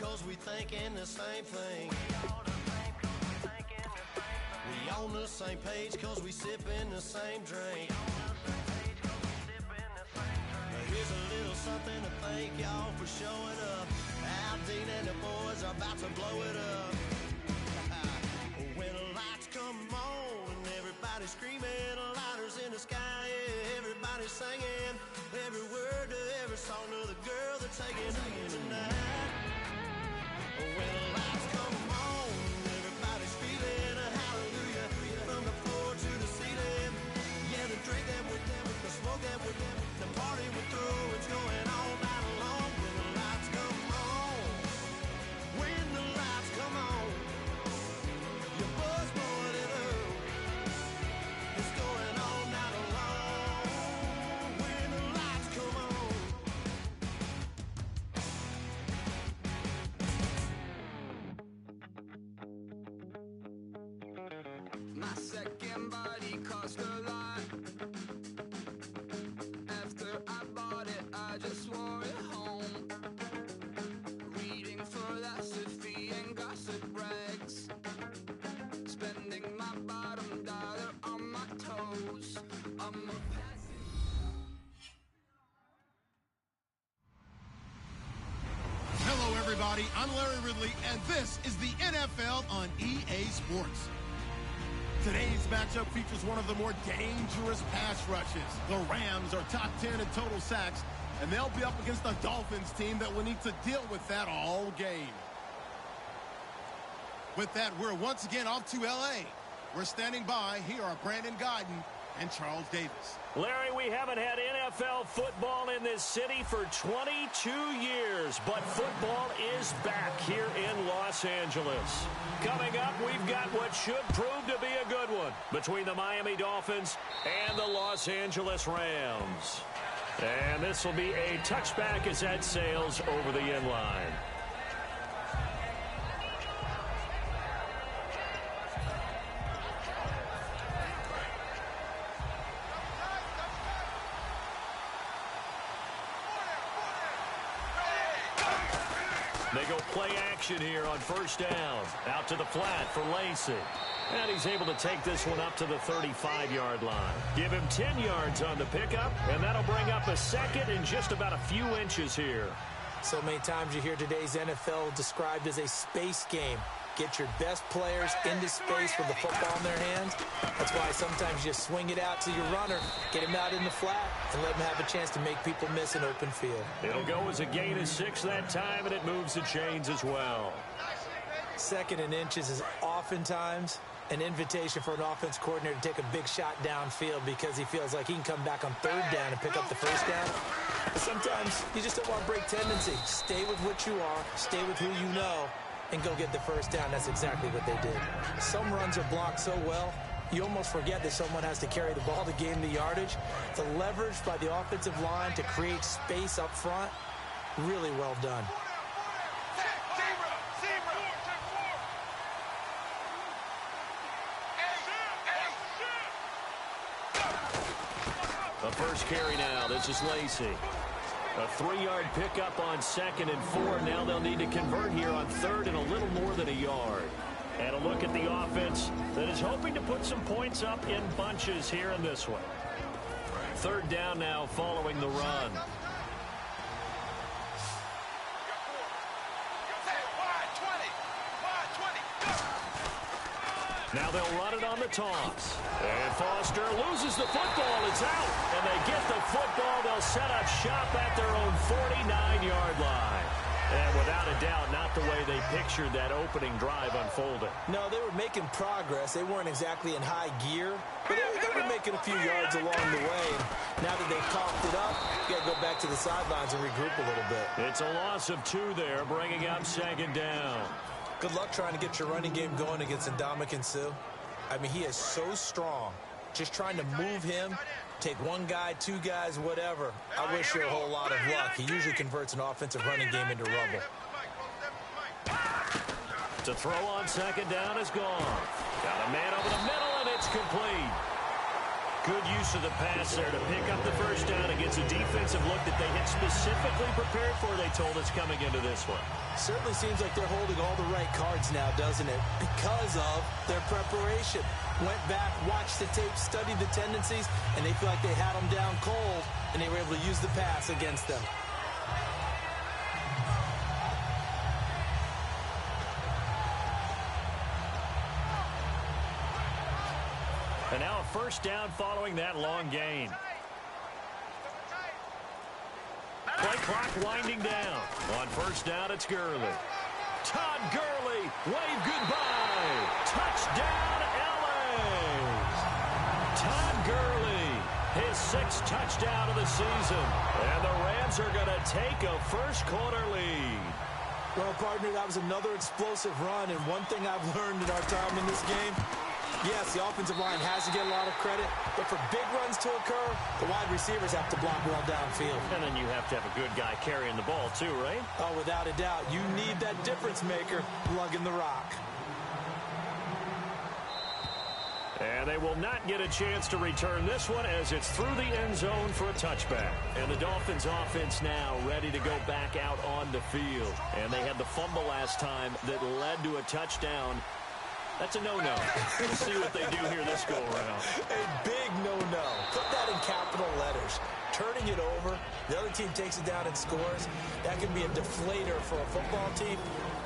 cause we thinking the same thing. We on the same page cause we sipping the same drink. Here's a little something to thank y'all for showing up. Al Dean and the boys are about to blow it up. When the lights come on and everybody's screaming, lighters in the sky, yeah, everybody's singing every word to every song of the girl they're taking tonight. When the lights come on, everybody's feeling a hallelujah from the floor to the ceiling. Yeah, the drink that with them, the smoke that with them, the party we're through, it's going all night long. When the lights come on, when the lights come on, your buzz more than earth. It's going all night long. When the lights come on. My second body cost a lot. After I bought it, I just wore it home. Reading philosophy and gossip rags. Spending my bottom dollar on my toes. I'm a Hello, everybody. I'm Larry Ridley, and this is the NFL on EA Sports. Today's matchup features one of the more dangerous pass rushes. The Rams are top 10 in total sacks, and they'll be up against the Dolphins team that will need to deal with that all game. With that, we're once again off to L.A. We're standing by. Here are Brandon Guyton and Charles Davis. Larry, we haven't had NFL football in this city for 22 years, but football is back here in Los Angeles. Coming up, we've got what should prove to be a good one between the Miami Dolphins and the Los Angeles Rams. And this will be a touchback as that sails over the end line. They go play action here on first down. Out to the flat for Lacey. And he's able to take this one up to the 35-yard line. Give him 10 yards on the pickup, and that'll bring up a second in just about a few inches here. So many times you hear today's NFL described as a space game. Get your best players into space with the football in their hands. That's why sometimes you swing it out to your runner, get him out in the flat, and let him have a chance to make people miss an open field. It'll go as a gain of 6 that time, and it moves the chains as well. Second and inches is oftentimes an invitation for an offense coordinator to take a big shot downfield because he feels like he can come back on third down and pick up the first down. Sometimes you just don't want to break tendency. Stay with what you are, stay with who you know, and go get the first down. That's exactly what they did. Some runs are blocked so well, you almost forget that someone has to carry the ball to gain the yardage. The leverage by the offensive line to create space up front, really well done. The first carry now. This is Lacey. A 3-yard pickup on 2nd and 4. Now they'll need to convert here on 3rd and a little more than a yard. And a look at the offense that is hoping to put some points up in bunches here in this one. 3rd down now following the run. Now they'll run it on the toss. And Foster loses the football. It's out. And they get the football. They'll set up shop at their own 49-yard line. And without a doubt, not the way they pictured that opening drive unfolding. No, they were making progress. They weren't exactly in high gear, but they were making a few yards along the way. And now that they've coughed it up, you got to go back to the sidelines and regroup a little bit. It's a loss of 2 there, bringing up 2nd down. Good luck trying to get your running game going against Ndamukong Suh. I mean, he is so strong. Just trying to move him, take one guy, 2 guys, whatever. I wish you a whole lot of luck. He usually converts an offensive running game into rubble. To throw on 2nd down is gone. Got a man over the middle, and it's complete. Good use of the pass there to pick up the first down against a defensive look that they had specifically prepared for, they told us, coming into this one. Certainly seems like they're holding all the right cards now, doesn't it? Because of their preparation. Went back, watched the tape, studied the tendencies, and they feel like they had them down cold, and they were able to use the pass against them. And now a first down following that long gain. Play clock winding down. On first down, it's Gurley. Todd Gurley, wave goodbye. Touchdown, LA. Todd Gurley, his 6th touchdown of the season. And the Rams are going to take a first-quarter lead. Well, partner, that was another explosive run, and one thing I've learned in our time in this game, yes, the offensive line has to get a lot of credit, but for big runs to occur, the wide receivers have to block well downfield. And then you have to have a good guy carrying the ball too, right? Oh, without a doubt. You need that difference maker lugging the rock. And they will not get a chance to return this one as it's through the end zone for a touchback. And the Dolphins offense now ready to go back out on the field. And they had the fumble last time that led to a touchdown. That's a no-no. We'll see what they do here this go-around. A big no-no. Put that in capital letters. Turning it over, the other team takes it down and scores. That can be a deflator for a football team.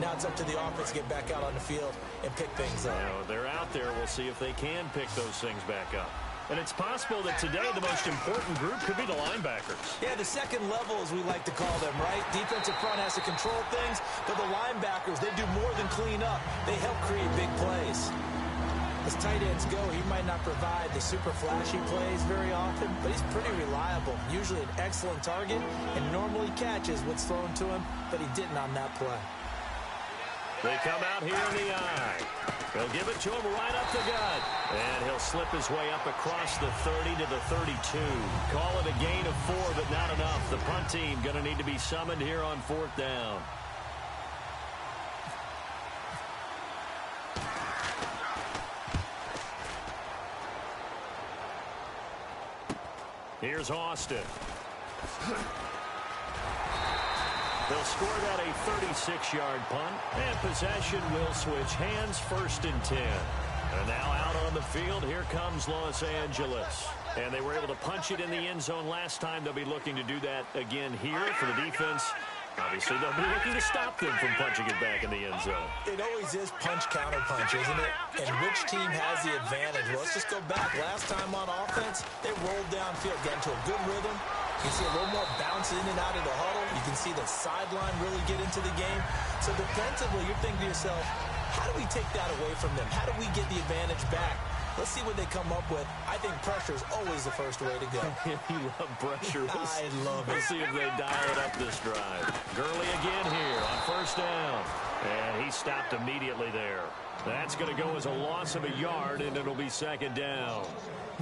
Now it's up to the offense to get back out on the field and pick things up. Now, they're out there. We'll see if they can pick those things back up. And it's possible that today the most important group could be the linebackers. Yeah, the second level, as we like to call them, right? Defensive front has to control things, but the linebackers, they do more than clean up. They help create big plays. As tight ends go, he might not provide the super flashy plays very often, but he's pretty reliable. Usually an excellent target, and normally catches what's thrown to him, but he didn't on that play. They come out here in the eye. They'll give it to him right up the gut. And he'll slip his way up across the 30 to the 32. Call it a gain of 4, but not enough. The punt team going to need to be summoned here on 4th down. Here's Austin. They'll score that a 36-yard punt, and possession will switch hands, 1st and 10. And now out on the field, here comes Los Angeles. And they were able to punch it in the end zone last time. They'll be looking to do that again here for the defense. Obviously, they'll be looking to stop them from punching it back in the end zone. It always is punch-counter-punch, isn't it? And which team has the advantage? Well, let's just go back. Last time on offense, they rolled downfield, got into a good rhythm. You can see a little more bounce in and out of the huddle. You can see the sideline really get into the game. So defensively, you're thinking to yourself, how do we take that away from them? How do we get the advantage back? Let's see what they come up with. I think pressure is always the first way to go. You love pressure. I love it. We'll see if they dial it up this drive. Gurley again here on 1st down. And he stopped immediately there. That's going to go as a loss of a yard, and it'll be 2nd down.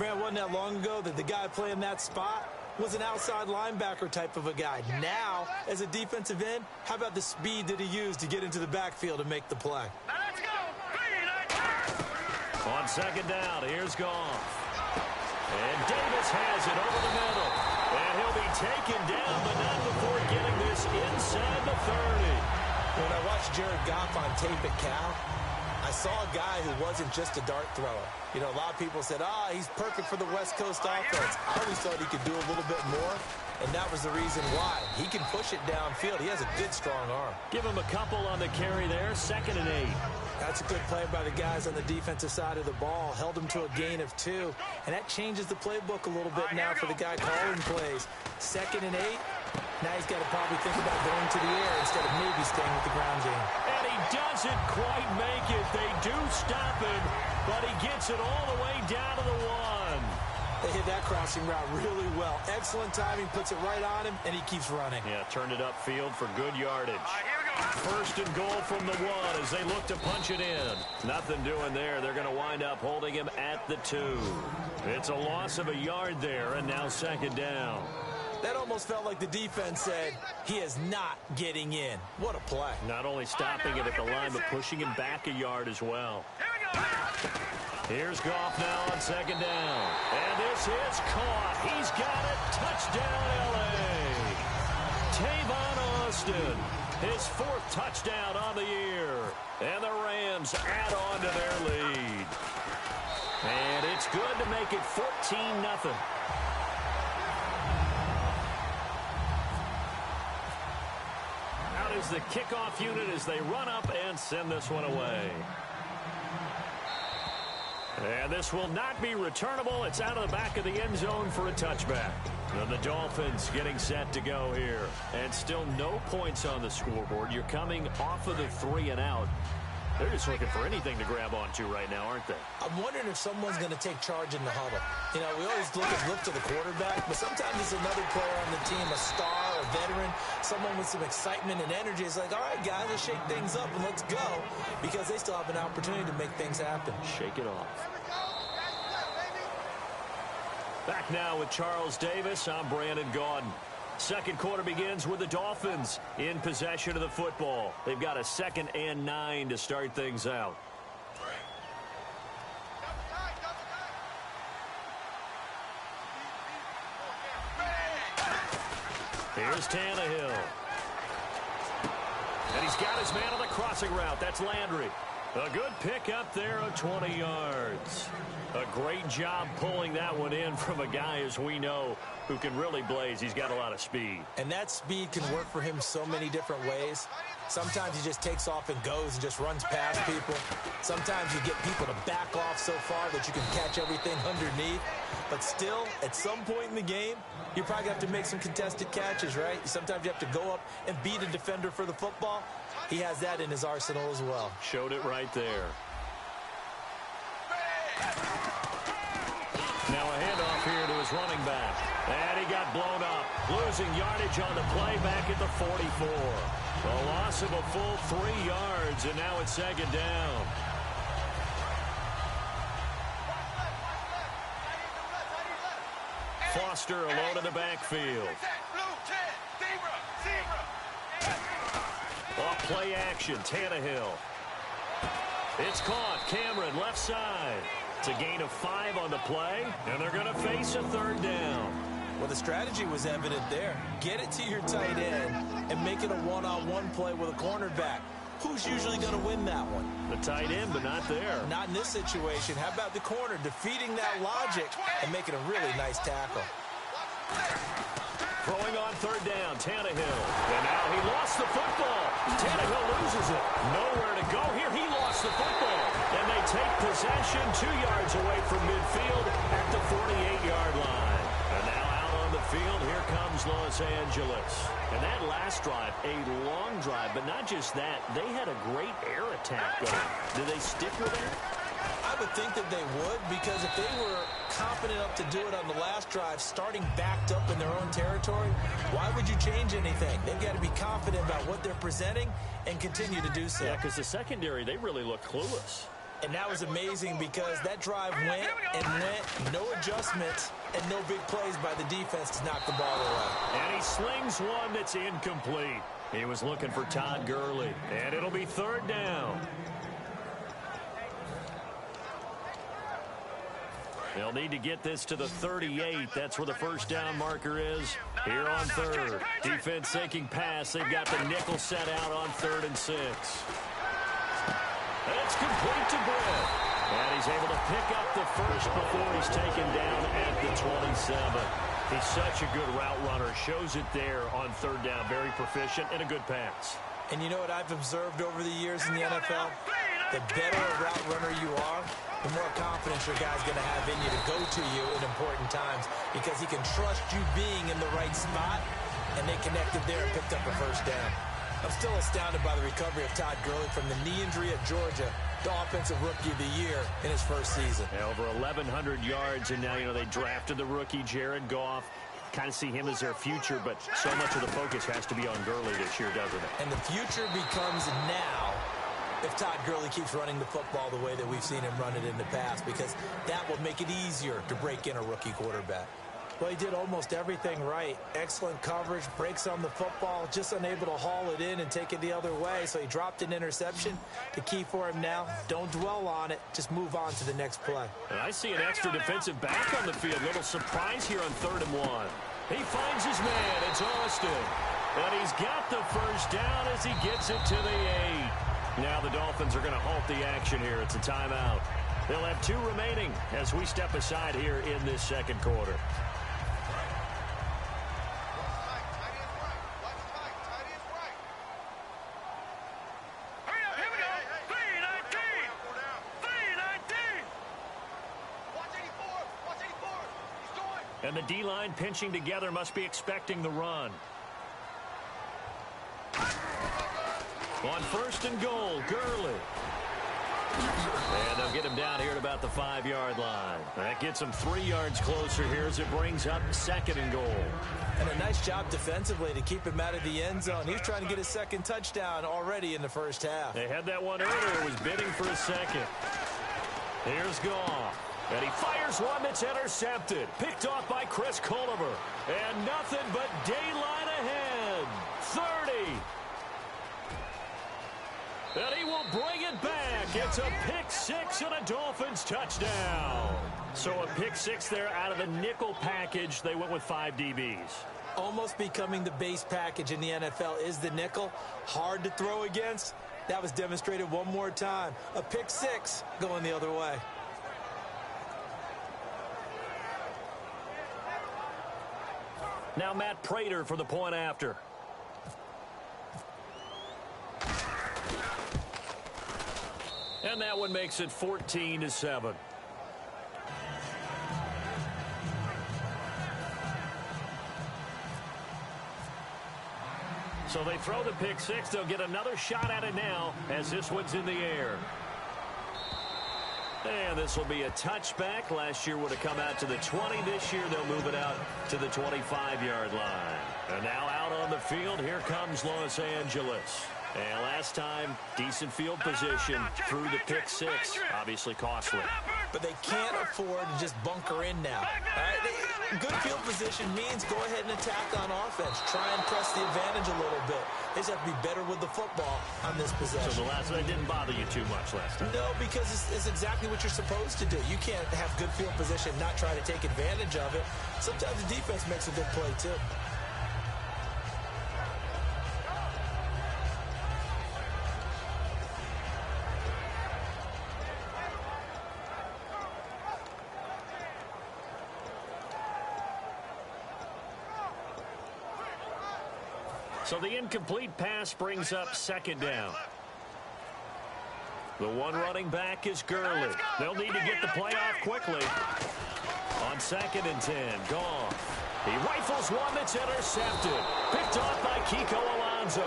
Man, wasn't that long ago that the guy playing that spot was an outside linebacker type of a guy. Now, as a defensive end, how about the speed that he used to get into the backfield and make the play? Let's go! On 2nd down, here's Goff. And Davis has it over the middle. And he'll be taken down, but not before getting this inside the 30. When I watched Jared Goff on tape at Cal, I saw a guy who wasn't just a dart thrower. You know, a lot of people said, he's perfect for the West Coast offense. I always thought he could do a little bit more, and that was the reason why. He can push it downfield. He has a good, strong arm. Give him a couple on the carry there, 2nd and 8. That's a good play by the guys on the defensive side of the ball. Held him to a gain of 2, and that changes the playbook a little bit now for the guy calling plays. 2nd and 8. Now he's got to probably think about going to the air instead of maybe staying with the ground game. And he doesn't quite make it. They do stop him, but he gets it all the way down to the 1. They hit that crossing route really well. Excellent timing, puts it right on him, and he keeps running. Yeah, turned it upfield for good yardage. 1st and goal from the 1 as they look to punch it in. Nothing doing there. They're going to wind up holding him at the 2. It's a loss of a yard there, and now 2nd down. That almost felt like the defense said, he is not getting in. What a play. Not only stopping it at the line, but pushing him back a yard as well. Here's Goff now on second down. And this is caught. He's got it. Touchdown, L.A. Tavon Austin, his 4th touchdown on the year. And the Rams add on to their lead. And it's good to make it 14-0. Out is the kickoff unit as they run up and send this one away. And this will not be returnable. It's out of the back of the end zone for a touchback. And the Dolphins getting set to go here. And still no points on the scoreboard. You're coming off of the 3 and out. They're just looking for anything to grab onto right now, aren't they? I'm wondering if someone's going to take charge in the huddle. You know, we always look to the quarterback, but sometimes it's another player on the team, a star, a veteran, someone with some excitement and energy. It's like, all right, guys, let's shake things up and let's go, because they still have an opportunity to make things happen. Shake it off. Back now with Charles Davis. I'm Brandon Gaudin. Second quarter begins with the Dolphins in possession of the football. They've got a 2nd and 9 to start things out. Here's Tannehill. And he's got his man on the crossing route. That's Landry. A good pick up there of 20 yards. A great job pulling that one in from a guy, as we know, who can really blaze. He's got a lot of speed. And that speed can work for him so many different ways. Sometimes he just takes off and goes and just runs past people. Sometimes you get people to back off so far that you can catch everything underneath. But still, at some point in the game, you probably have to make some contested catches, right? Sometimes you have to go up and beat a defender for the football. He has that in his arsenal as well. Showed it right there. Now a handoff here to his running back. And he got blown up. Losing yardage on the play back at the 44. A loss of a full 3 yards, and now it's 2nd down. Foster alone in the backfield. Off play action, Tannehill. It's caught. Cameron left side. It's a gain of 5 on the play, and they're going to face a 3rd down. Well, the strategy was evident there. Get it to your tight end and make it a one-on-one play with a cornerback. Who's usually going to win that one? The tight end, but not there. Not in this situation. How about the corner defeating that logic and making a really nice tackle? Throwing on 3rd down, Tannehill. And now he lost the football. Tannehill loses it. Nowhere to go here. He lost the football. And they take possession 2 yards away from midfield at the 48-yard line. And now out on the field, here comes Los Angeles. And that last drive, a long drive, but not just that. They had a great air attack going. Do they stick with it? I would think that they would, because if they were confident enough to do it on the last drive, starting backed up in their own territory, why would you change anything? They've got to be confident about what they're presenting and continue to do so. Yeah, because the secondary, they really look clueless. And that was amazing because that drive went and went, no adjustments and no big plays by the defense to knock the ball away. And he slings one that's incomplete. He was looking for Todd Gurley, and it'll be 3rd down. They'll need to get this to the 38. That's where the 1st down marker is here on 3rd. Defense sinking pass. They've got the nickel set out on 3rd and 6. It's complete to Britt. And he's able to pick up the first before he's taken down at the 27. He's such a good route runner. Shows it there on 3rd down. Very proficient and a good pass. And you know what I've observed over the years in the NFL? The better a route runner you are, the more confidence your guy's going to have in you to go to you in important times, because he can trust you being in the right spot, and they connected there and picked up a 1st down. I'm still astounded by the recovery of Todd Gurley from the knee injury at Georgia, the offensive rookie of the year in his 1st season. Yeah, over 1,100 yards, and now, they drafted the rookie Jared Goff. Kind of see him as their future, but so much of the focus has to be on Gurley this year, doesn't it? And the future becomes now if Todd Gurley keeps running the football the way that we've seen him run it in the past, because that will make it easier to break in a rookie quarterback. Well, he did almost everything right. Excellent coverage, breaks on the football, just unable to haul it in and take it the other way. So he dropped an interception. The key for him now, don't dwell on it. Just move on to the next play. And I see an extra defensive back on the field. Little surprise here on 3rd and 1. He finds his man. It's Austin. And he's got the first down as he gets it to the 8. Now the Dolphins are going to halt the action here. It's a timeout. They'll have 2 remaining as we step aside here in this second quarter. And the D-line pinching together must be expecting the run. On 1st and goal, Gurley. And they'll get him down here at about the 5-yard line. That gets him 3 yards closer here as it brings up 2nd and goal. And a nice job defensively to keep him out of the end zone. He was trying to get his 2nd touchdown already in the first half. They had that one earlier, was bidding for a 2nd. Here's Goff. And he fires one that's intercepted. Picked off by Chris Culliver. And nothing but daylight ahead. 30. And he will bring it back. It's a pick 6 and a Dolphins touchdown. So a pick 6 there out of the nickel package. They went with 5 DBs. Almost becoming the base package in the NFL is the nickel. Hard to throw against. That was demonstrated one more time. A pick 6 going the other way. Now Matt Prater for the point after. And that one makes it 14-7. So they throw the pick 6. They'll get another shot at it now as this one's in the air. And this will be a touchback. Last year would have come out to the 20. This year they'll move it out to the 25-yard line. And now out on the field, here comes Los Angeles. And last time, decent field position through the pick 6. Obviously costly. But they can't afford to just bunker in now. All right? Good field position means go ahead and attack on offense. Try and press the advantage a little bit. They just have to be better with the football on this possession. So the last one didn't bother you too much last time? No, because it's exactly what you're supposed to do. You can't have good field position and not try to take advantage of it. Sometimes the defense makes a good play, too. So the incomplete pass brings up 2nd down. The one running back is Gurley. They'll need to get the play off quickly. On 2nd and 10, Goff. He rifles one that's intercepted. Picked off by Kiko Alonso.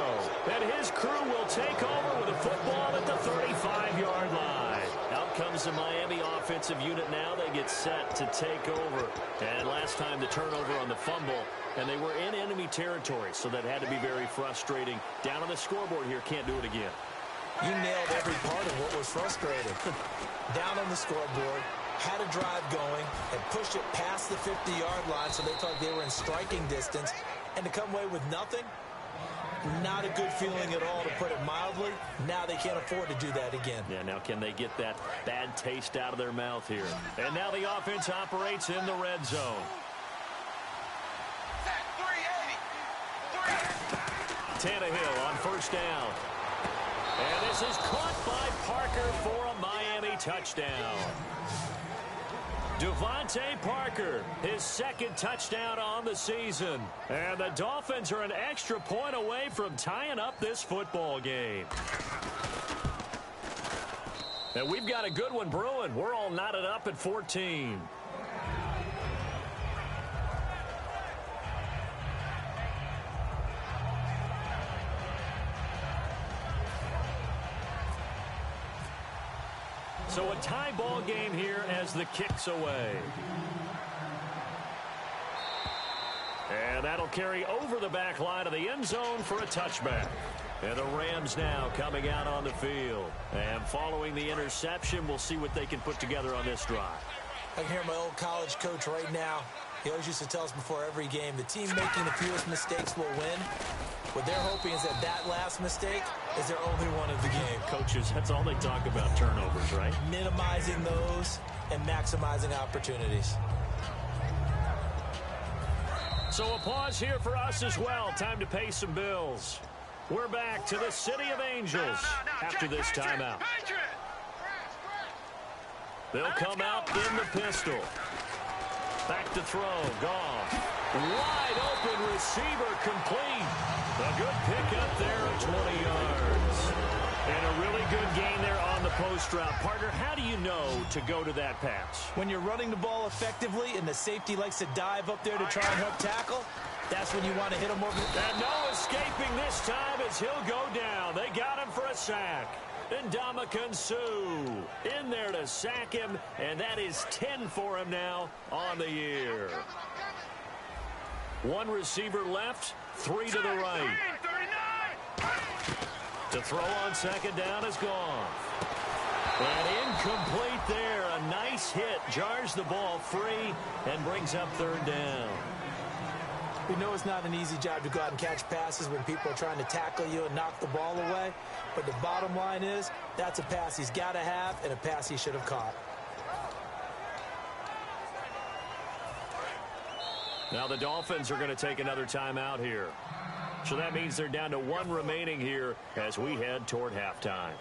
And his crew will take over with a football at the 35-yard line. Out comes the Miami offensive unit now. They get set to take over. And last time the turnover on the fumble, and they were in enemy territory, so that had to be very frustrating. Down on the scoreboard here, can't do it again. You nailed every part of what was frustrating. Down on the scoreboard, had a drive going, and pushed it past the 50-yard line so they thought they were in striking distance. And to come away with nothing, not a good feeling at all, to put it mildly. Now they can't afford to do that again. Yeah, now can they get that bad taste out of their mouth here? And now the offense operates in the red zone. Tannehill on 1st down. And this is caught by Parker for a Miami touchdown. Devontae Parker, his 2nd touchdown on the season. And the Dolphins are an extra point away from tying up this football game. And we've got a good one brewing. We're all knotted up at 14. So a tie ball game here as the kick's away. And that'll carry over the back line of the end zone for a touchback. And the Rams now coming out on the field. And following the interception, we'll see what they can put together on this drive. I can hear my old college coach right now He always used to tell us before every game, the team making the fewest mistakes will win. What they're hoping is that last mistake is their only one of the game. Coaches, that's all they talk about, turnovers, right? Minimizing those and maximizing opportunities. So a pause here for us as well. Time to pay some bills. We're back to the City of Angels after this timeout. They'll come out in the pistol. Back to throw. Goff. Wide open receiver complete. A good pickup there at 20 yards. And a really good gain there on the post route. Partner, how do you know to go to that pass? When you're running the ball effectively and the safety likes to dive up there to try and help tackle, that's when you want to hit him over. And no escaping this time as he'll go down. They got him for a sack. And Ndamukong Suh in there to sack him, and that is 10 for him now on the year. One receiver left, 3 to the right. To throw on second down is Goff. And incomplete there. A nice hit. Jars the ball free and brings up third down. We know it's not an easy job to go out and catch passes when people are trying to tackle you and knock the ball away. But the bottom line is, that's a pass he's got to have and a pass he should have caught. Now the Dolphins are going to take another timeout here. So that means they're down to 1 remaining here as we head toward halftime.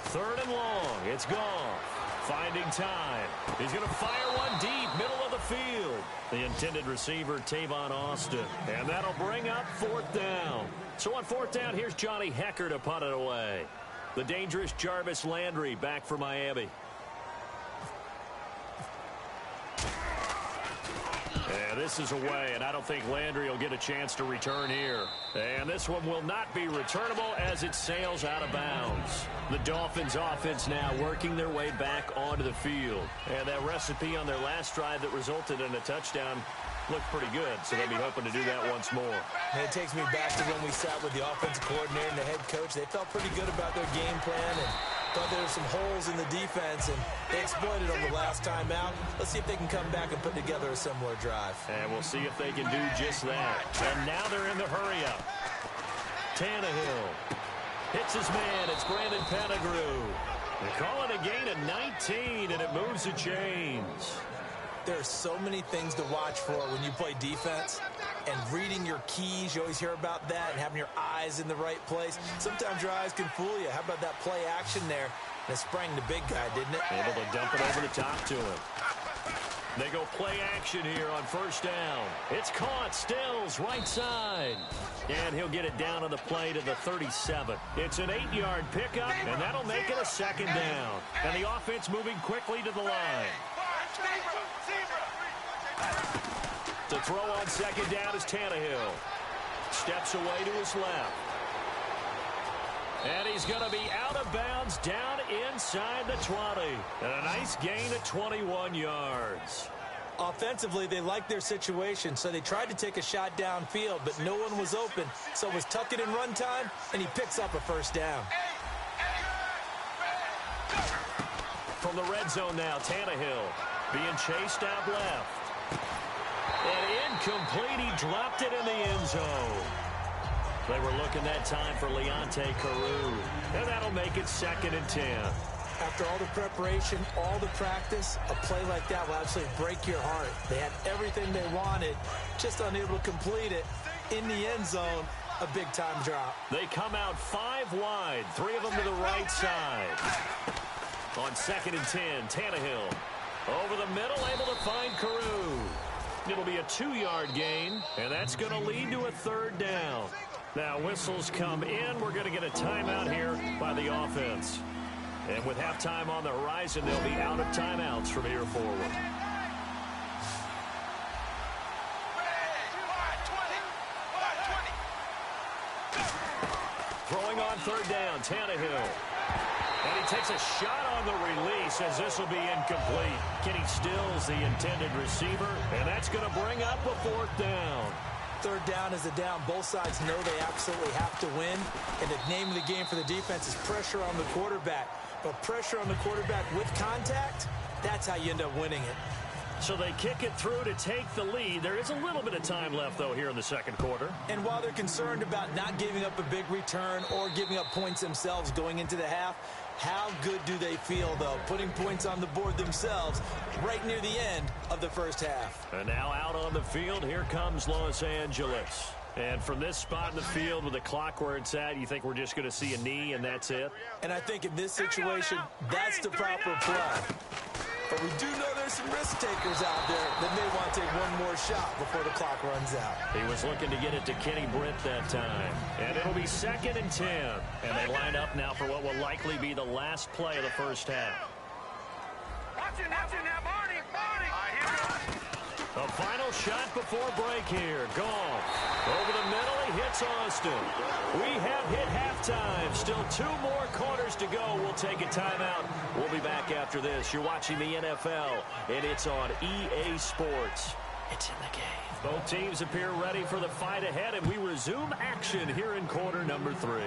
Third and long. It's Goff. Finding time. He's going to fire one deep, middle of the field. The intended receiver, Tavon Austin. And that'll bring up fourth down. So on fourth down, here's Johnny Hecker to punt it away. The dangerous Jarvis Landry back for Miami. And this is away, and I don't think Landry will get a chance to return here. And this one will not be returnable as it sails out of bounds. The Dolphins offense now working their way back onto the field. And that recipe on their last drive that resulted in a touchdown looked pretty good, so they'll be hoping to do that once more. And it takes me back to when we sat with the offensive coordinator and the head coach. They felt pretty good about their game plan and thought there were some holes in the defense, and they exploited them the last time out. Let's see if they can come back and put together a similar drive. And we'll see if they can do just that. And now they're in the hurry-up. Tannehill hits his man. It's Brandon Pettigrew. They call it a gain of 19, and it moves the chains. There are so many things to watch for when you play defense, and reading your keys, you always hear about that, and having your eyes in the right place. Sometimes your eyes can fool you. How about that play action there? And it sprang the big guy, didn't it? Able to dump it over the top to him. They go play action here on first down. It's caught. Stills right side. And he'll get it down on the play to the 37. It's an 8-yard pickup, and that'll make it a second down. And the offense moving quickly to the line. To throw on second down is Tannehill. Steps away to his left. And he's going to be out of bounds down inside the 20. And a nice gain of 21 yards. Offensively, they liked their situation, so they tried to take a shot downfield, but no one was open. So it was tuck it in run time, and he picks up a first down. From the red zone now, Tannehill being chased out left. And incomplete. He dropped it in the end zone. They were looking that time for Leonte Carew. And that'll make it 2nd and 10. After all the preparation, all the practice, a play like that will absolutely break your heart. They had everything they wanted, just unable to complete it. In the end zone, a big-time drop. They come out 5 wide, 3 of them to the right side. On 2nd and 10, Tannehill over the middle, able to find Carew. It'll be a 2-yard gain, and that's going to lead to a third down. Now whistles come in. We're going to get a timeout here by the offense. And with halftime on the horizon, they'll be out of timeouts from here forward. Throwing on third down, Tannehill. And he takes a shot on the release as this will be incomplete. Kenny Stills, the intended receiver, and that's going to bring up a fourth down. third down is a down. Both sides know they absolutely have to win. And the name of the game for the defense is pressure on the quarterback. But pressure on the quarterback with contact, that's how you end up winning it. So they kick it through to take the lead. There is a little bit of time left, though, here in the second quarter. And while they're concerned about not giving up a big return or giving up points themselves going into the half, how good do they feel, though, putting points on the board themselves right near the end of the first half? And now out on the field, here comes Los Angeles. And from this spot in the field with the clock where it's at, you think we're just going to see a knee and that's it? And I think in this situation, that's the proper play. But we do know there's some risk takers out there that may want to take one more shot before the clock runs out. He was looking to get it to Kenny Britt that time. And it'll be 2nd and 10. And they line up now for what will likely be the last play of the first half. The final shot before break here. Goff. Over the middle, he hits Austin. We have hit halftime. Still 2 more quarters to go. We'll take a timeout. We'll be back after this. You're watching the NFL, and it's on EA Sports. It's in the game. Both teams appear ready for the fight ahead, and we resume action here in quarter number 3.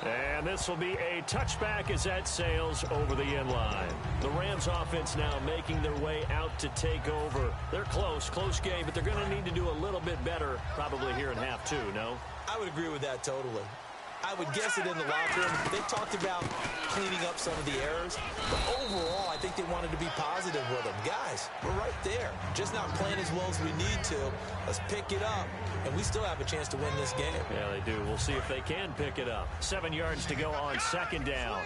And this will be a touchback as that sails over the end line. The Rams offense now making their way out to take over. They're close game, but they're going to need to do a little bit better probably here in half 2, no? I would agree with that totally. I would guess it in the locker room. They talked about cleaning up some of the errors, but overall, I think they wanted to be positive with them. Guys, we're right there. Just not playing as well as we need to. Let's pick it up, and we still have a chance to win this game. Yeah, they do. We'll see if they can pick it up. 7 yards to go on 2nd down.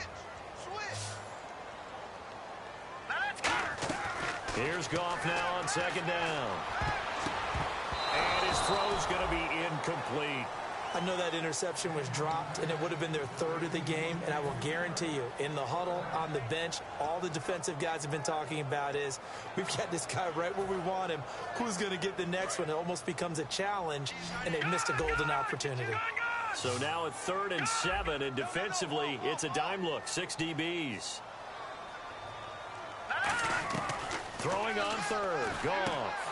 Here's Goff now on 2nd down. And his throw's going to be incomplete. I know that interception was dropped, and it would have been their 3rd of the game, and I will guarantee you, in the huddle, on the bench, all the defensive guys have been talking about is, we've got this guy right where we want him. Who's going to get the next one? It almost becomes a challenge, and they've missed a golden opportunity. So now at 3rd and 7, and defensively, it's a dime look, 6 DBs. Throwing on 3rd, Goff.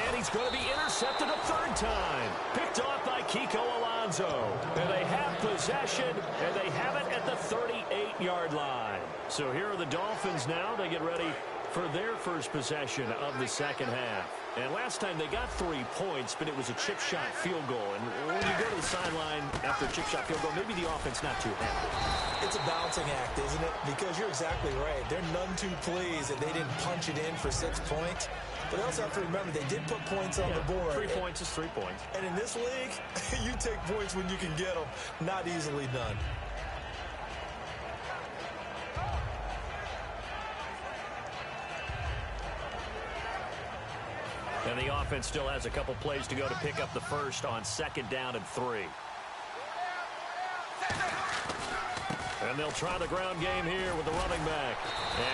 And he's going to be intercepted a 3rd time. Picked off by Kiko Alonso. And they have possession, and they have it at the 38-yard line. So here are the Dolphins now. They get ready for their first possession of the second half. And last time they got 3 points, but it was a chip shot field goal. And when you go to the sideline after a chip shot field goal, maybe the offense not too happy. It's a balancing act, isn't it? Because you're exactly right. They're none too pleased that they didn't punch it in for 6 points. But they also have to remember they did put points on the board. 3 points is 3 points. And in this league, you take points when you can get them. Not easily done. And the offense still has a couple plays to go to pick up the first on 2nd down and 3. And they'll try the ground game here with the running back.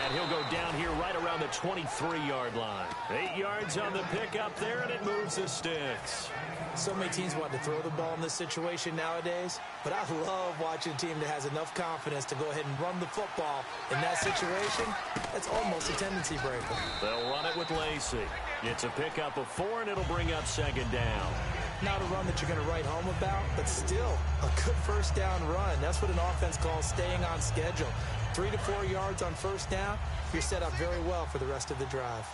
And he'll go down here right around the 23-yard line. 8 yards on the pickup there, and it moves the sticks. So many teams want to throw the ball in this situation nowadays, but I love watching a team that has enough confidence to go ahead and run the football. In that situation, that's almost a tendency breaker. They'll run it with Lacey. It's a pickup of 4, and it'll bring up 2nd down. Not a run that you're going to write home about, but still a good first down run. That's what an offense calls staying on schedule. 3 to 4 yards on first down, you're set up very well for the rest of the drive.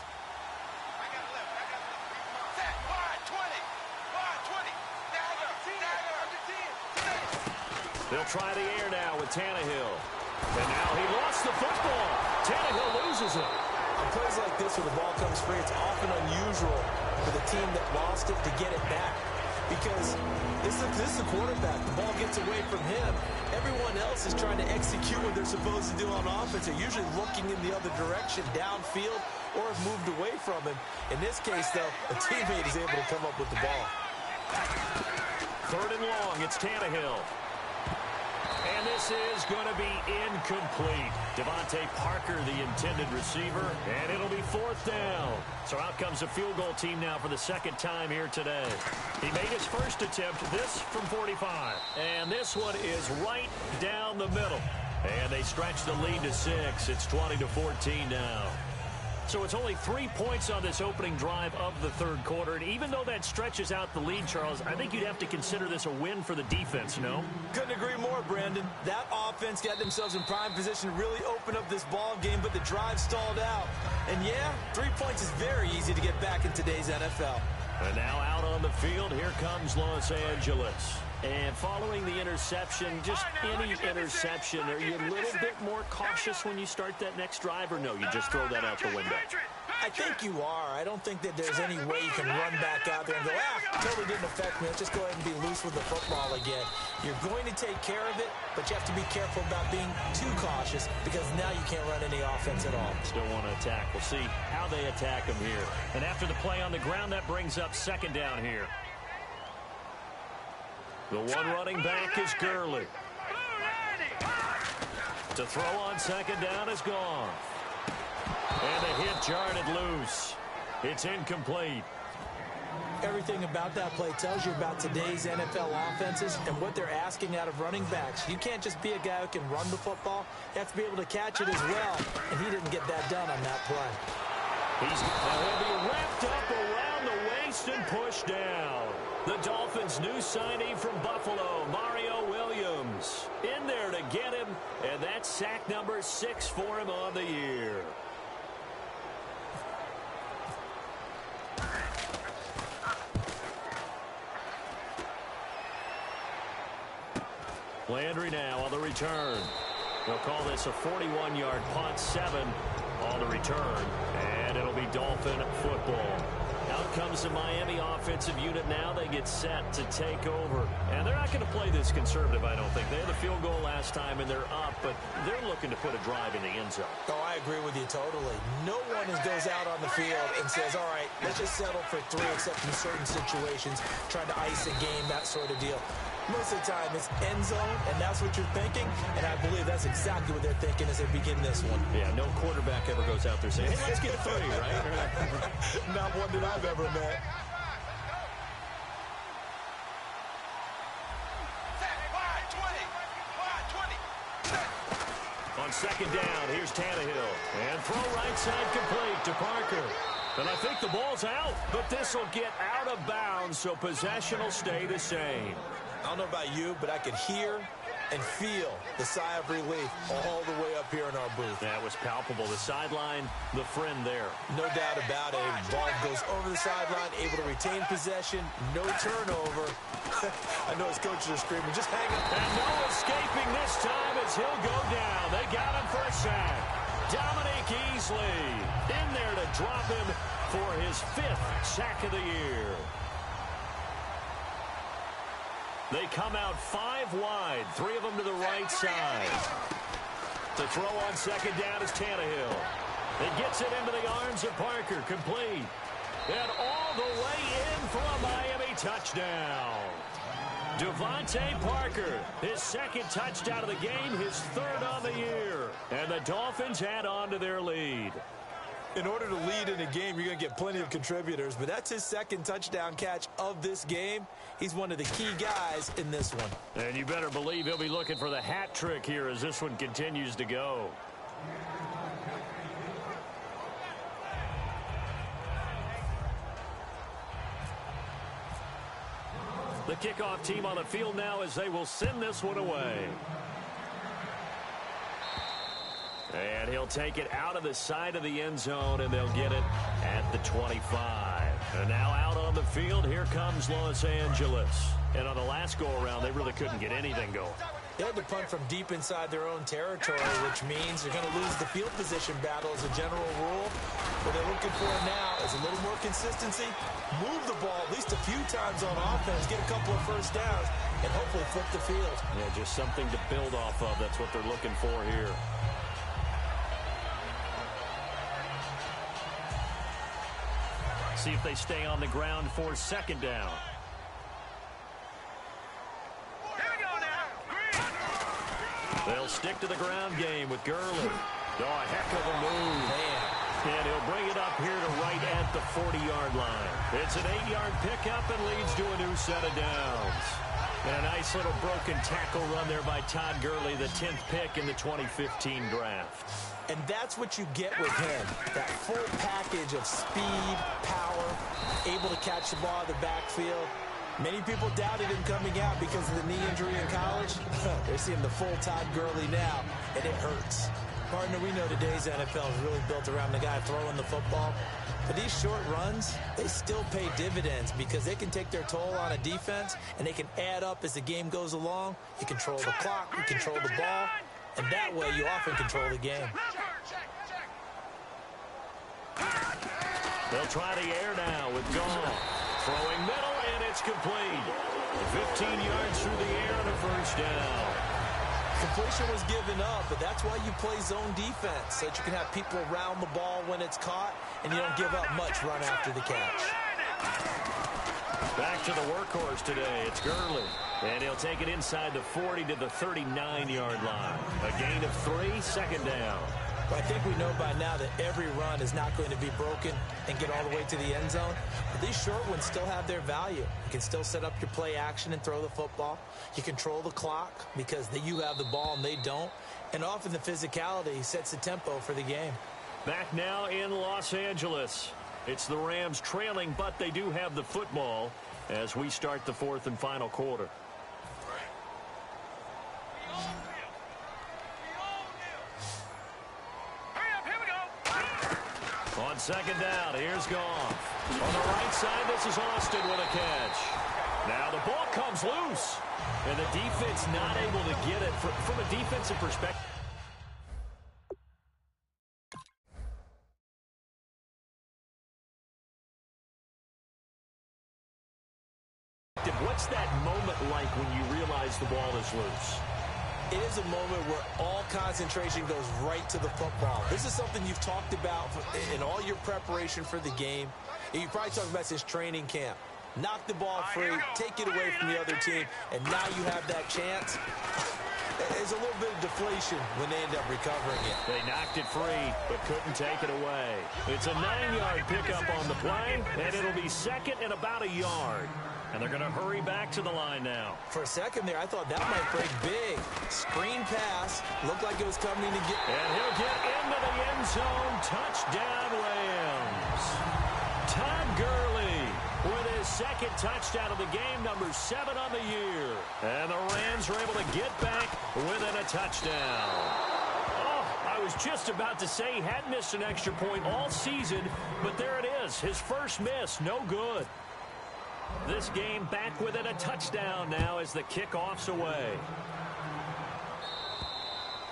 They'll try the air now with Tannehill. And now he lost the football. Tannehill loses it. On plays like this where the ball comes free, it's often unusual for the team that lost it to get it back. Because this is the quarterback. The ball gets away from him. Everyone else is trying to execute what they're supposed to do on offense. They're usually looking in the other direction, downfield, or have moved away from him. In this case, though, a teammate is able to come up with the ball. 3rd and long, it's Tannehill. And this is going to be incomplete. Devontae Parker, the intended receiver, and it'll be 4th down. So out comes the field goal team now for the 2nd time here today. He made his first attempt, this from 45. And this one is right down the middle. And they stretch the lead to 6. It's 20-14 now. So it's only 3 points on this opening drive of the third quarter. And even though that stretches out the lead, Charles, I think you'd have to consider this a win for the defense, no? Couldn't agree more, Brandon. That offense got themselves in prime position to really open up this ball game, but the drive stalled out. And yeah, 3 points is very easy to get back in today's NFL. And now out on the field, here comes Los Angeles. And following the interception, just any interception, are you a little bit more cautious when you start that next drive, or no, you just throw that out the window? I think you are. I don't think that there's any way you can run back out there and go, totally didn't affect me. Let's just go ahead and be loose with the football again. You're going to take care of it, but you have to be careful about being too cautious because now you can't run any offense at all. Still want to attack. We'll see how they attack them here. And after the play on the ground, that brings up second down here. The one running back is Gurley. To throw on second down is gone. And a hit jarred it loose. It's incomplete. Everything about that play tells you about today's NFL offenses and what they're asking out of running backs. You can't just be a guy who can run the football. You have to be able to catch it as well. And he didn't get that done on that play. He'll be wrapped up around the waist and pushed down. The Dolphins' new signee from Buffalo, Mario Williams, in there to get him, and that's sack number 6 for him on the year. Landry now on the return. They'll call this a 41-yard punt, 7 on the return, and it'll be Dolphin football. Out comes the Miami offensive unit now. They get set to take over. And they're not going to play this conservative, I don't think. They had the field goal last time, and they're up, but they're looking to put a drive in the end zone. Oh, I agree with you totally. No one goes out on the field and says, all right, let's just settle for 3, except in certain situations, trying to ice a game, that sort of deal. Most of the time, it's end zone, and that's what you're thinking, and I believe that's exactly what they're thinking as they begin this one. Yeah, no quarterback ever goes out there saying, hey, let's get 3, right? Not one that I've ever met. On second down, here's Tannehill. And throw right side complete to Parker. And I think the ball's out, but this will get out of bounds, so possession will stay the same. I don't know about you, but I could hear and feel the sigh of relief all the way up here in our booth. That was palpable. The sideline, the friend there. No doubt about it. Ball goes over the sideline, able to retain possession, no turnover. I know his coaches are screaming, just hang up. And no escaping this time as he'll go down. They got him for a sack. Dominique Easley in there to drop him for his 5th sack of the year. They come out 5 wide, 3 of them to the right side. To throw on second down is Tannehill. It gets it into the arms of Parker, complete. And all the way in for a Miami touchdown. Devontae Parker, his 2nd touchdown of the game, his 3rd on the year. And the Dolphins add on to their lead. In order to lead in a game, you're going to get plenty of contributors, but that's his 2nd touchdown catch of this game. He's one of the key guys in this one. And you better believe he'll be looking for the hat trick here as this one continues to go. The kickoff team on the field now as they will send this one away. And he'll take it out of the side of the end zone, and they'll get it at the 25. And now out on the field, here comes Los Angeles. And on the last go-around, they really couldn't get anything going. They had to punt from deep inside their own territory, which means they're going to lose the field position battle as a general rule. What they're looking for now is a little more consistency, move the ball at least a few times on offense, get a couple of first downs, and hopefully flip the field. Yeah, just something to build off of. That's what they're looking for here. See if they stay on the ground for second down. They'll stick to the ground game with Gurley. Oh, a heck of a move. Man. And he'll bring it up here to right at the 40-yard line. It's an 8-yard pickup and leads to a new set of downs. And a nice little broken tackle run there by Todd Gurley, the 10th pick in the 2015 draft. And that's what you get with him, that full package of speed, power, able to catch the ball in the backfield. Many people doubted him coming out because of the knee injury in college. They're seeing the full Todd Gurley now, and it hurts. Partner, we know today's NFL is really built around the guy throwing the football. But these short runs, they still pay dividends because they can take their toll on a defense, and they can add up as the game goes along. You control the clock, you control the ball, and that way you often control the game. They'll try the air now with Gall. Throwing middle, and it's complete. 15 yards through the air and a first down. Completion was given up, but that's why you play zone defense, so that you can have people around the ball when it's caught, and you don't give up much run after the catch. Back to the workhorse today. It's Gurley. And he'll take it inside the 40 to the 39-yard line. A gain of 3, second down. Well, I think we know by now that every run is not going to be broken and get all the way to the end zone. But these short ones still have their value. You can still set up your play action and throw the football. You control the clock because you have the ball and they don't. And often the physicality sets the tempo for the game. Back now in Los Angeles. It's the Rams trailing, but they do have the football as we start the fourth and final quarter. On second down, here's Goff. On the right side, this is Austin with a catch. Now the ball comes loose, and the defense not able to get it. From a defensive perspective, what's that moment like when you realize the ball is loose? It is a moment where all concentration goes right to the football. This is something you've talked about in all your preparation for the game. You probably talked about since training camp. Knock the ball free, take it away from the other team, and now you have that chance. There's a little bit of deflation when they end up recovering it. They knocked it free, but couldn't take it away. It's a 9-yard pickup on the play, and it'll be second and about a yard. And they're going to hurry back to the line now. For a second there, I thought that might break big. Screen pass. Looked like it was coming to get... And he'll get into the end zone. Touchdown, Rams. Todd Gurley with his second touchdown of the game, number 7 on the year. And the Rams are able to get back within a touchdown. Oh, I was just about to say he hadn't missed an extra point all season, but there it is. His first miss, no good. This game back within a touchdown now as the kickoff's away.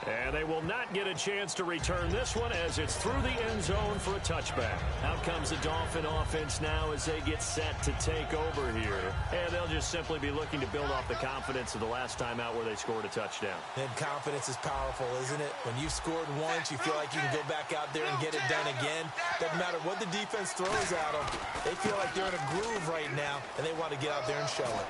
And they will not get a chance to return this one as it's through the end zone for a touchback. Out comes the Dolphin offense now as they get set to take over here. And they'll just simply be looking to build off the confidence of the last time out where they scored a touchdown. And confidence is powerful, isn't it? When you scored once, you feel like you can go back out there and get it done again. Doesn't matter what the defense throws at them. They feel like they're in a groove right now, and they want to get out there and show it.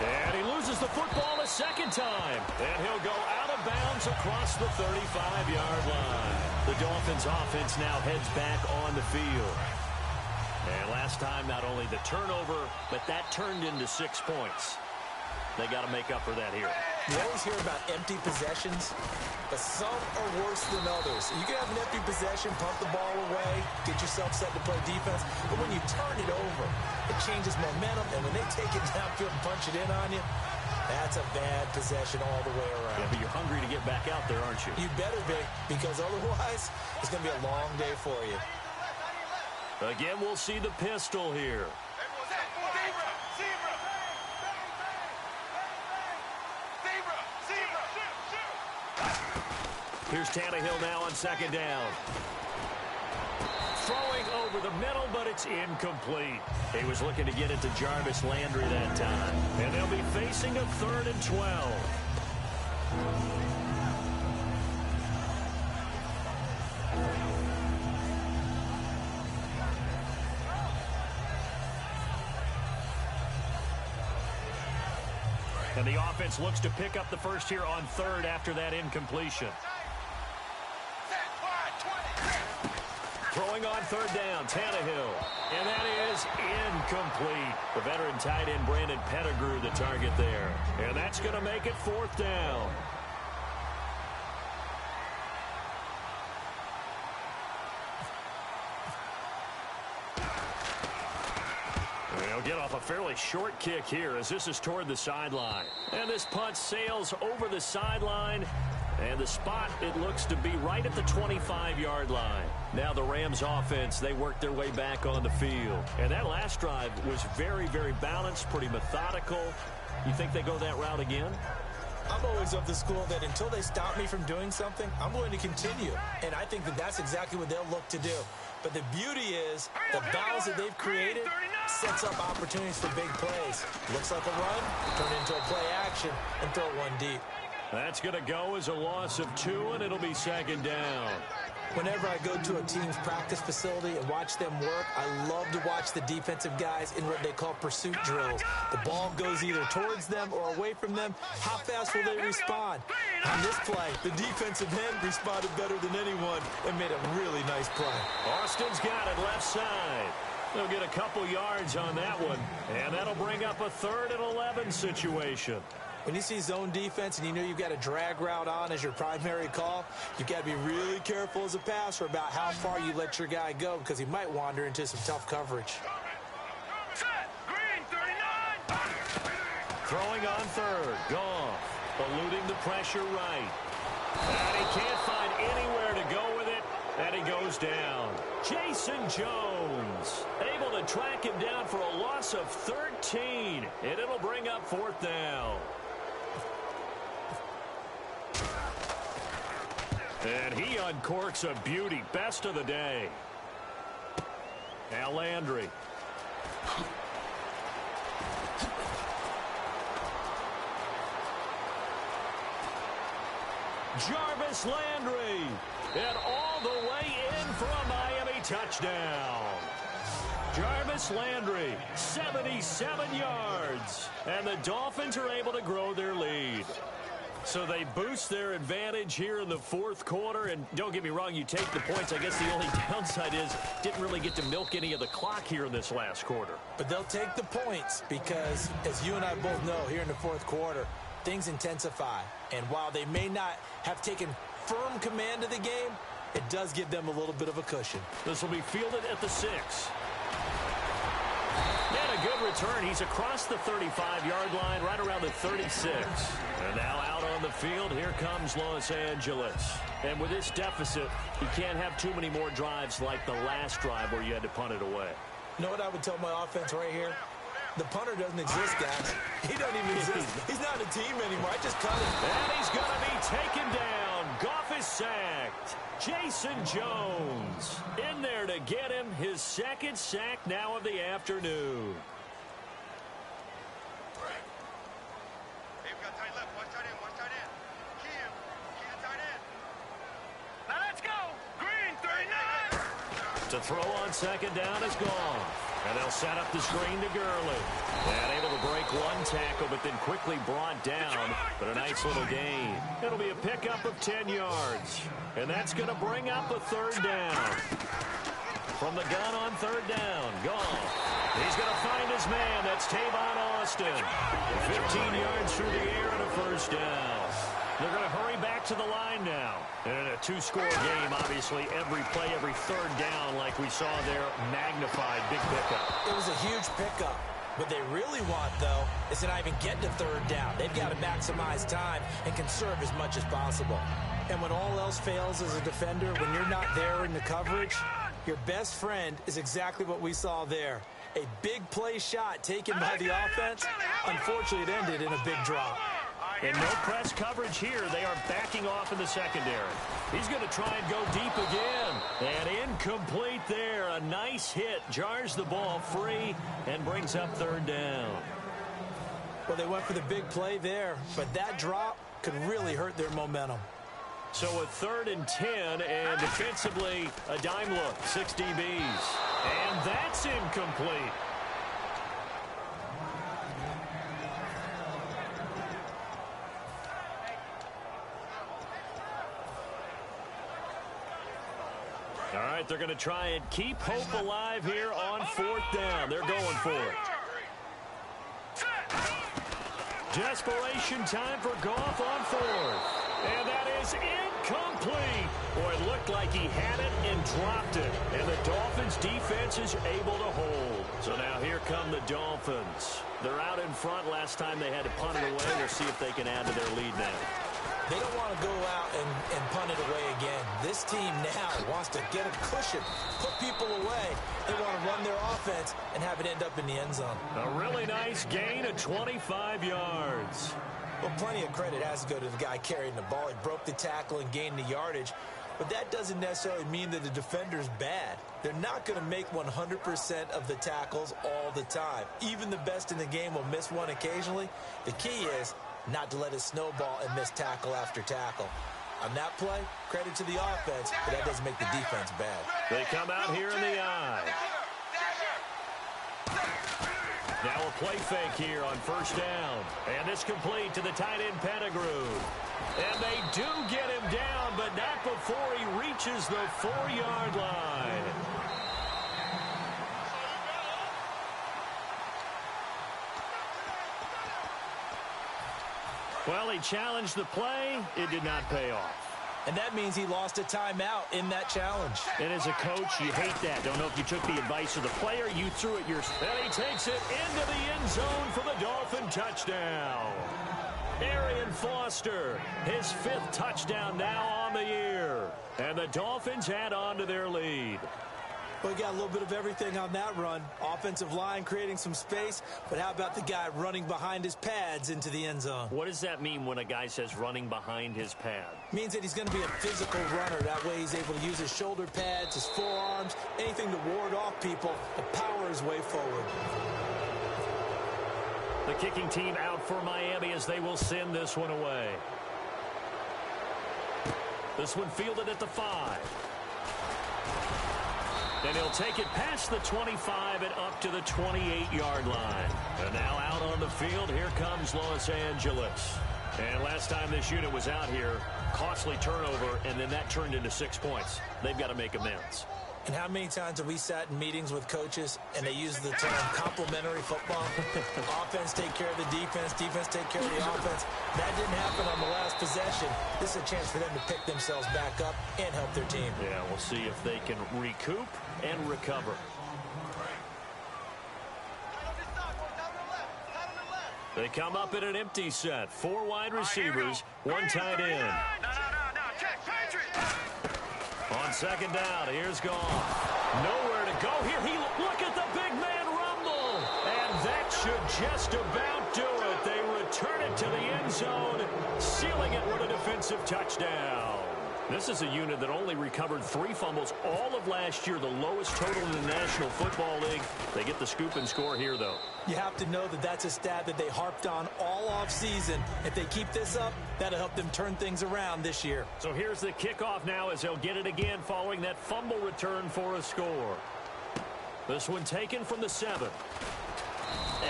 And he loses the football a second time. And he'll go out of bounds across the 35-yard line. The Dolphins offense now heads back on the field. And last time, not only the turnover, but that turned into 6 points. They got to make up for that here. You always hear about empty possessions, but some are worse than others. You can have an empty possession, pump the ball away, get yourself set to play defense, but when you turn it over, it changes momentum, and when they take it downfield and punch it in on you, that's a bad possession all the way around. Yeah, but you're hungry to get back out there, aren't you? You better be, because otherwise, it's going to be a long day for you. Again, we'll see the pistol here. Here's Tannehill now on second down. Throwing over the middle, but it's incomplete. He was looking to get it to Jarvis Landry that time. And they'll be facing a 3rd and 12. And the offense looks to pick up the first here on 3rd after that incompletion. Throwing on third down, Tannehill. And that is incomplete. The veteran tight end Brandon Pettigrew the target there. And that's going to make it fourth down. They'll get off a fairly short kick here as this is toward the sideline. And this punt sails over the sideline. And the spot, it looks to be right at the 25-yard line. Now the Rams offense, they work their way back on the field. And that last drive was very, very balanced, pretty methodical. You think they go that route again? I'm always of the school that until they stop me from doing something, I'm going to continue. And I think that that's exactly what they'll look to do. But the beauty is the balance that they've created sets up opportunities for big plays. Looks like a run, turn it into a play action, and throw one deep. That's going to go as a loss of 2, and it'll be second down. Whenever I go to a team's practice facility and watch them work, I love to watch the defensive guys in what they call pursuit drills. The ball goes either towards them or away from them. How fast will they respond? On this play, the defensive end responded better than anyone and made a really nice play. Austin's got it left side. They'll get a couple yards on that one, and that'll bring up a 3rd and 11 situation. When you see zone defense and you know you've got a drag route on as your primary call, you've got to be really careful as a passer about how far you let your guy go because he might wander into some tough coverage. Throwing on third, Goff, eluding the pressure right. And he can't find anywhere to go with it, and he goes down. Jason Jones able to track him down for a loss of 13, and it'll bring up 4th down. And he uncorks a beauty. Best of the day. Now Landry. Jarvis Landry. And all the way in for a Miami touchdown. Jarvis Landry, 77 yards. And the Dolphins are able to grow their lead. So they boost their advantage here in the 4th quarter. And don't get me wrong, you take the points. I guess the only downside is didn't really get to milk any of the clock here in this last quarter. But they'll take the points because, as you and I both know, here in the 4th quarter, things intensify. And while they may not have taken firm command of the game, it does give them a little bit of a cushion. This will be fielded at the 6. And a good return. He's across the 35-yard line, right around the 36. And now out on the field, here comes Los Angeles. And with this deficit, you can't have too many more drives like the last drive where you had to punt it away. You know what I would tell my offense right here? The punter doesn't exist, guys. He doesn't even exist. He's not a team anymore. I just cut him. And he's going to be taken down. Goff is sacked. Jason Jones in there to get him his 2nd sack now of the afternoon. Now let's go. Green 39. To throw on 2nd down is Goff. And they'll set up the screen to Gurley. And able to break one tackle, but then quickly brought down. But a nice little gain. It'll be a pickup of 10 yards. And that's going to bring up a 3rd down. From the gun on 3rd down, Goff. He's going to find his man. That's Tavon Austin. 15 yards through the air and a 1st down. They're going to hurry back to the line now. And in a 2-score game, obviously, every play, every 3rd down, like we saw there, magnified, big pickup. It was a huge pickup. What they really want, though, is to not even get to 3rd down. They've got to maximize time and conserve as much as possible. And when all else fails as a defender, when you're not there in the coverage, your best friend is exactly what we saw there. A big play shot taken by the offense. Unfortunately, it ended in a big drop. And no press coverage here. They are backing off in the secondary. He's going to try and go deep again. And incomplete there. A nice hit. Jars the ball free and brings up 3rd down. Well, they went for the big play there, but that drop could really hurt their momentum. So a 3rd and 10, and defensively, a dime look. 6 DBs. And that's incomplete. All right. right, they're going to try and keep hope alive here on 4th down. They're going for it. Desperation time for Goff on 4th. And that is incomplete. Boy, it looked like he had it and dropped it. And the Dolphins' defense is able to hold. So now here come the Dolphins. They're out in front. Last time they had to punt it away. We'll see if they can add to their lead now. They don't want to go out and punt it away again. This team now wants to get a cushion, put people away. They want to run their offense and have it end up in the end zone. A really nice gain of 25 yards. Well, plenty of credit has to go to the guy carrying the ball. He broke the tackle and gained the yardage. But that doesn't necessarily mean that the defender's bad. They're not going to make 100% of the tackles all the time. Even the best in the game will miss one occasionally. The key is not to let it snowball and miss tackle after tackle. On that play, credit to the offense, but that doesn't make the defense bad. They come out here in the eye. Now a play fake here on 1st down. And it's complete to the tight end Pettigrew. And they do get him down, but not before he reaches the 4-yard line. Well, he challenged the play. It did not pay off. And that means he lost a timeout in that challenge. And as a coach, you hate that. Don't know if you took the advice of the player. You threw it yourself. And he takes it into the end zone for the Dolphin touchdown. Arian Foster, his 5th touchdown now on the year. And the Dolphins add on to their lead. Well, we got a little bit of everything on that run. Offensive line creating some space, but how about the guy running behind his pads into the end zone? What does that mean when a guy says running behind his pad? Means that he's going to be a physical runner. That way he's able to use his shoulder pads, his forearms, anything to ward off people and power his way forward. The kicking team out for Miami as they will send this one away. This one fielded at the 5. And he'll take it past the 25 and up to the 28-yard line. And now out on the field, here comes Los Angeles. And last time this unit was out here, costly turnover, and then that turned into 6 points. They've got to make amends. And how many times have we sat in meetings with coaches and they use the term complementary football? Offense take care of the defense, defense take care of the offense. That didn't happen on the last possession. This is a chance for them to pick themselves back up and help their team. Yeah, we'll see if they can recoup and recover. They come up in an empty set. 4 wide receivers, 1 tight end. On 2nd down, here's Goff. Nowhere to go here. Look at the big man rumble. And that should just about do it. They return it to the end zone, sealing it with a defensive touchdown. This is a unit that only recovered 3 fumbles all of last year, the lowest total in the National Football League. They get the scoop and score here, though. You have to know that that's a stat that they harped on all offseason. If they keep this up, that'll help them turn things around this year. So here's the kickoff now as they'll get it again following that fumble return for a score. This one taken from the 7.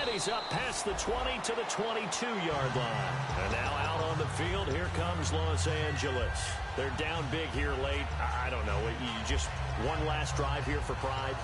And he's up past the 20 to the 22-yard line. And now out on the field, here comes Los Angeles. They're down big here late. I don't know. You just one last drive here for pride.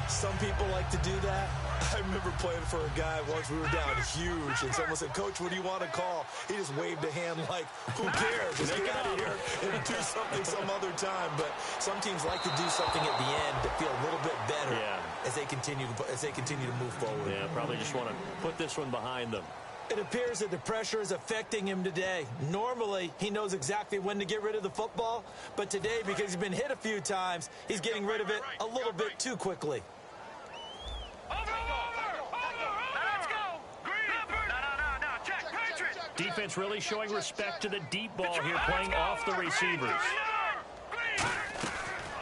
Some people like to do that. I remember playing for a guy once. We were down huge, and someone said, "Coach, what do you want to call?" He just waved a hand like, "Who cares? Just get out of here and do something some other time." But some teams like to do something at the end to feel a little bit better as they continue to move forward. Yeah, probably just want to put this one behind them. It appears that the pressure is affecting him today. Normally, he knows exactly when to get rid of the football, but today, because he's been hit a few times, he's getting rid of it a little bit too quickly. Defense really showing respect to the deep ball here, playing off the receivers.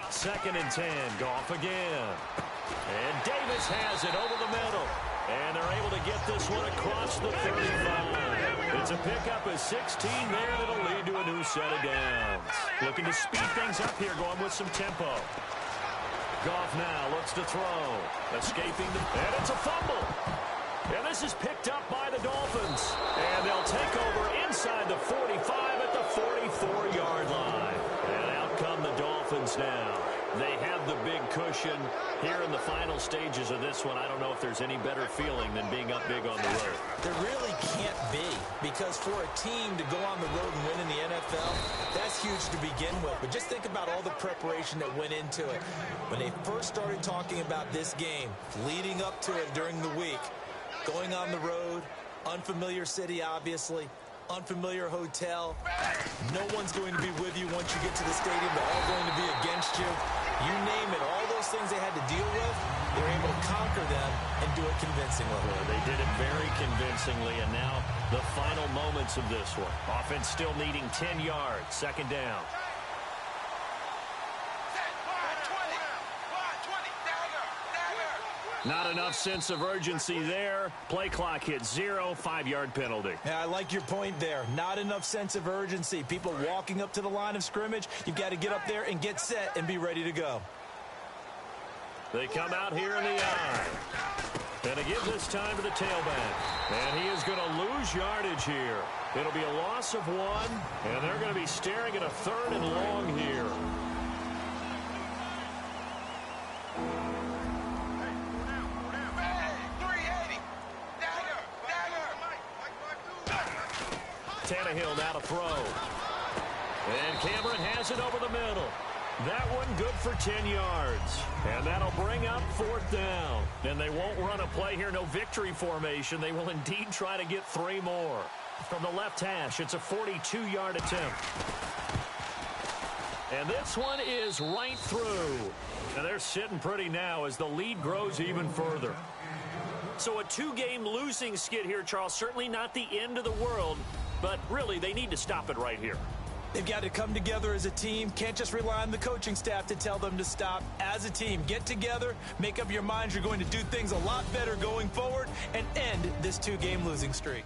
2nd and 10, Goff again. And Davis has it over the middle. And they're able to get this one across the 35. It's a pickup of 16 there that'll lead to a new set of downs. Looking to speed things up here, going with some tempo. Goff now looks to throw. Escaping and it's a fumble. And this is picked up by the Dolphins. And they'll take over inside the 45 at the 44-yard line. And out come the Dolphins now. They have the motion here in the final stages of this one. I don't know if there's any better feeling than being up big on the road. There really can't be, because for a team to go on the road and win in the NFL, that's huge to begin with. But just think about all the preparation that went into it. When they first started talking about this game, leading up to it during the week, going on the road, unfamiliar city, obviously, unfamiliar hotel. No one's going to be with you once you get to the stadium. They're all going to be against you. You name it, all those things they had to deal with, they were able to conquer them and do it convincingly. Well, they did it very convincingly, and now the final moments of this one. Offense still needing 10 yards, second down. Not enough sense of urgency there. Play clock hits 0, 5-yard penalty. Yeah, I like your point there. Not enough sense of urgency. People walking up to the line of scrimmage, you've got to get up there and get set and be ready to go. They come out here in the I. And to give this time to the tailback. And he is going to lose yardage here. It'll be a loss of 1, and they're going to be staring at a 3rd and long here. Tannehill now to throw. And Cameron has it over the middle. That one good for 10 yards. And that'll bring up 4th down. And they won't run a play here, no victory formation. They will indeed try to get 3 more. From the left hash, it's a 42-yard attempt. And this one is right through. And they're sitting pretty now as the lead grows even further. So a 2-game losing skid here, Charles. Certainly not the end of the world. But really, they need to stop it right here. They've got to come together as a team. Can't just rely on the coaching staff to tell them to stop. As a team, get together, make up your minds you're going to do things a lot better going forward, and end this 2-game losing streak.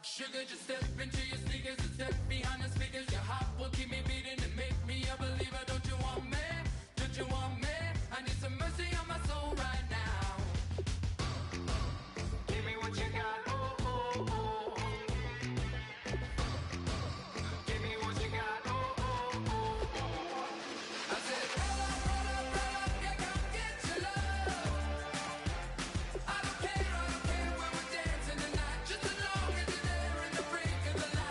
Sugar, just step into your sneakers and step behind the speakers. Your heart will keep me beating and make me a believer. Don't you want me? Don't you want me? I need some mercy on my soul right now. Give me what you got, oh, oh, oh. Give me what you got, oh, oh, oh. I said, roll up, yeah, come get your love. I don't care where we're dancing tonight, just as long as you're there in the freak of the light.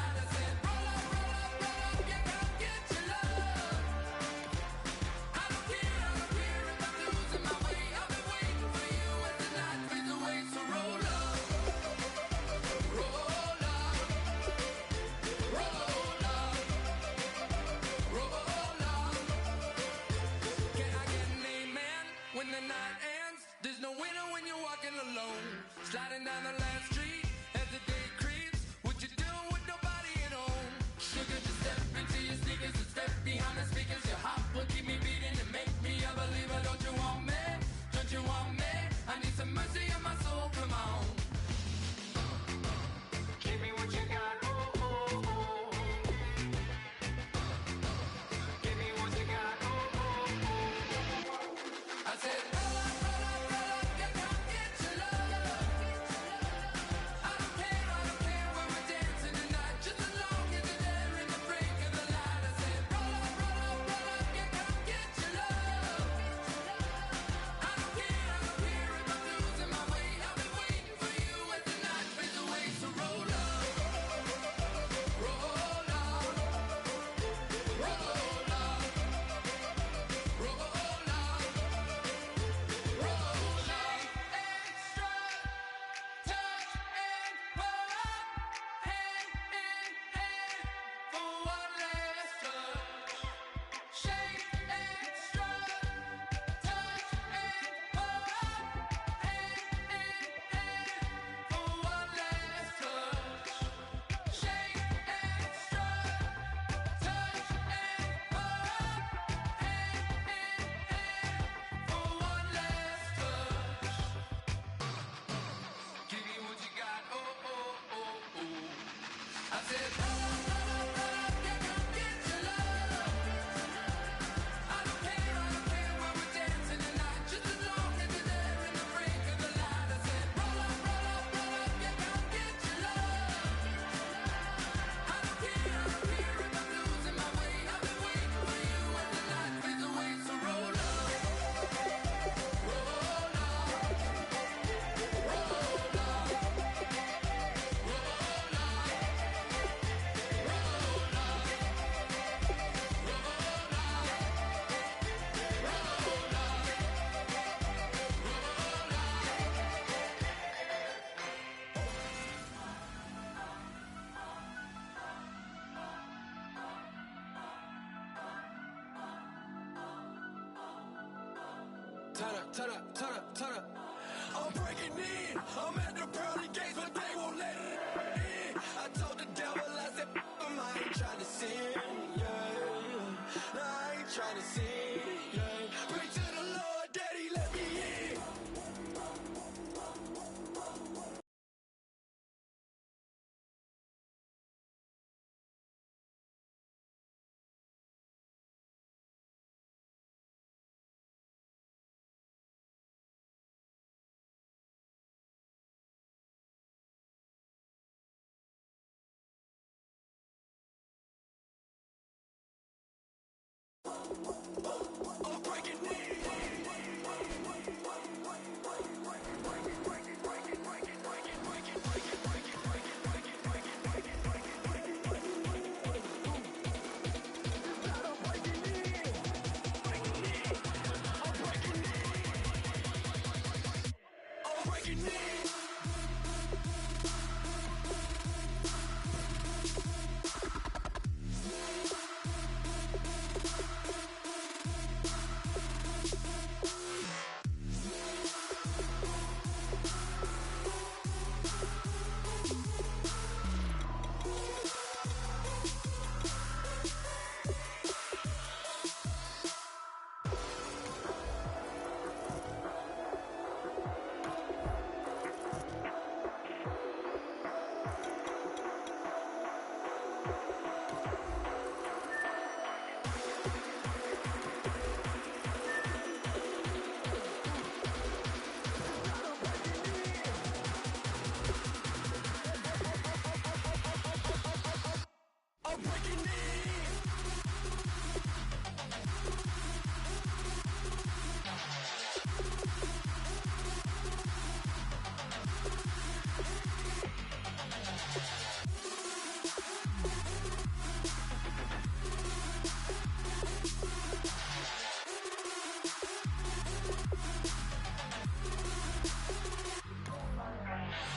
turn up, turn up, turn up. I'm breaking in. I'm at the pearly gates, but they won't let it in. I told the devil, I said, I ain't trying to sin, yeah. No, I ain't trying to sin, yeah. Pray to the Lord, Daddy, let me in. I'm breaking in. I'm breaking in.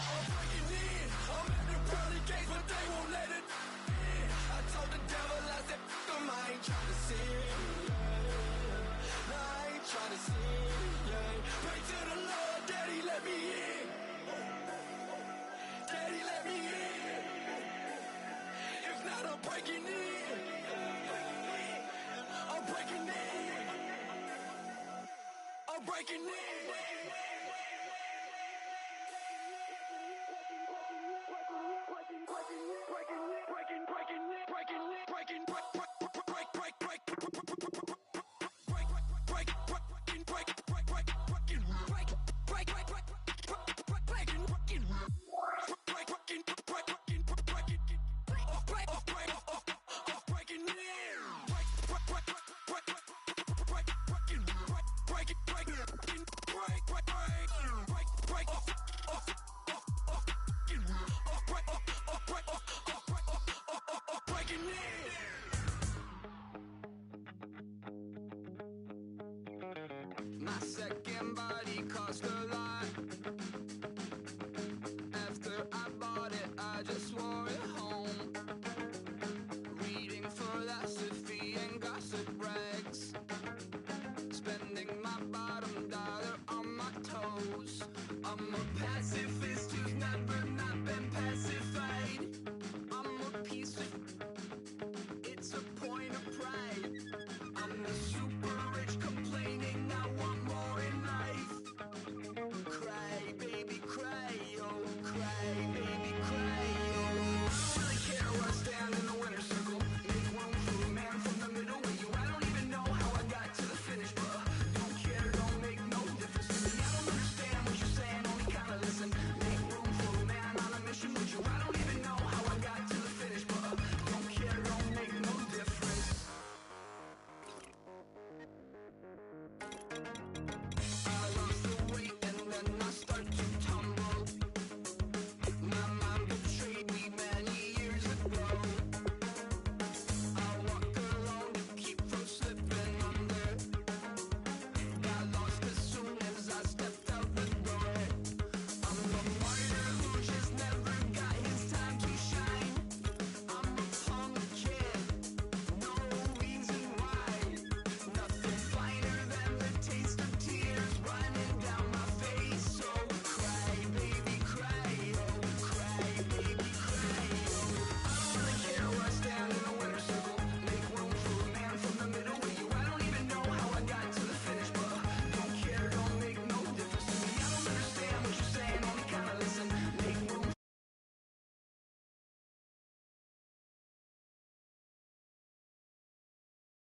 I'm breaking in. I'm at the pearly gates, but they won't let it in. I told the devil, I said, I ain't trying to sin, yeah. No, I ain't trying to sin, yeah. Pray to the Lord, Daddy, let me in. Daddy, let me in. If not, I'm breaking in. I'm breaking in. I'm breaking in. My second body cost a lot. After I bought it, I just wore it home. Reading philosophy and gossip rags. Spending my bottom dollar on my toes. I'm a pacifist who's never not been pacified. I'm a piece of... It's a point of pride. I'm the super rich complaining I want more in life.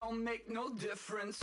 don't make no difference.